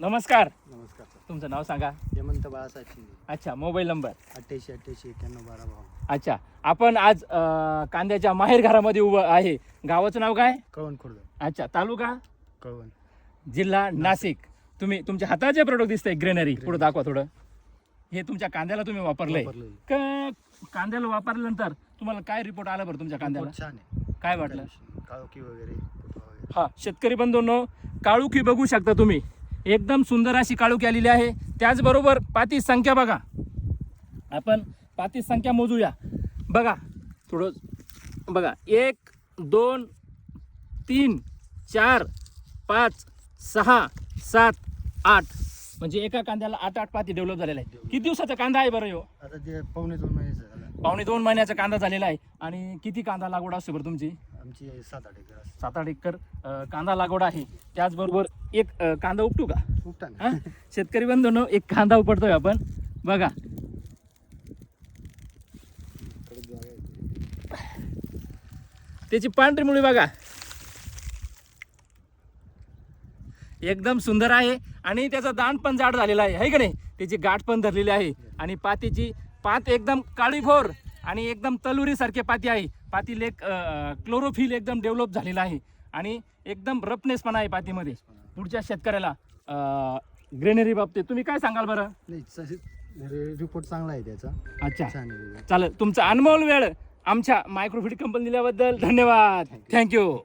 नमस्कार. नमस्कार सर. तुमचं नाव सांगा. हेमंत बाळासाहेब शिंदे. अच्छा, मोबाईल नंबर 88889112. अच्छा. आपण आज कांद्याच्या माहेर घरामध्ये उभं आहे. गावाचं नाव काय? कळवण खुर्द. अच्छा. तालुका कळवण. जिल्हा नाशिक. तुम्ही तुमच्या हाताचे प्रोडक्ट दिसतंय ग्रेनरी, पुढे दाखवा थोडं. हे तुमच्या कांद्याला तुम्ही वापरलंय का? कांद्याला वापरल्यानंतर तुम्हाला काय रिपोर्ट आला बरं तुमच्या कांद्याला? छान आहे. काय वाटलं? काळोखी वगैरे फुटवा वगैरे. हा, शेतकरी बंधूंनो, काळुखी बघू शकता तुम्ही. एकदम सुंदर अशी काळुखी आलेली आहे. त्याचबरोबर पाती संख्या बघा. आपण पाती संख्या मोजूया. बघा थोडं बघा. 1 2 3 4 5 6 7 8 म्हणजे एका कांद्याला 8 पाती डेव्हलप झालेला आहे. किती दिवसाचा कांदा आहे बरं ह्यो? आता ते पावणे 2 महिन्याचं झालं. पावणे 2 महिन्याचा कांदा झालेला आहे. आणि किती कांदा लागवड असते बरं तुमची? आमची 7-8 एकर असते. 7-8 एकर कांदा लागवड आहे. त्याचबरोबर एक कांदा उपटू का? उपटा ना. हा? शेतकरी बंधूंनो, एक कांदा उपटतोय आपण. बघा त्याची पांढरी मुळी बघा, एकदम सुंदर आहे. आणि त्याचा दांड पण जाड झालेला आहे का नाही? त्याची गाठ पण धरलेली आहे. आणि पातीची पात एकदम काळीभोर आणि एकदम तलुरी सारखे पाती आहे. पाती लेक क्लोरोफिल एकदम डेव्हलप झालेला आहे. आणि एकदम रफनेस पण आहे पातीमध्ये. पुढच्या शेतकऱ्याला ग्रेनरी बाबतीत तुम्ही काय सांगाल बरं? नाही, रिपोर्ट चांगला आहे त्याचा. अच्छा, छान आहे. चालेल. तुमचा अनमोल वेळ आमच्या मायक्रोफिट कंपनी दिल्याबद्दल धन्यवाद. थँक्यू.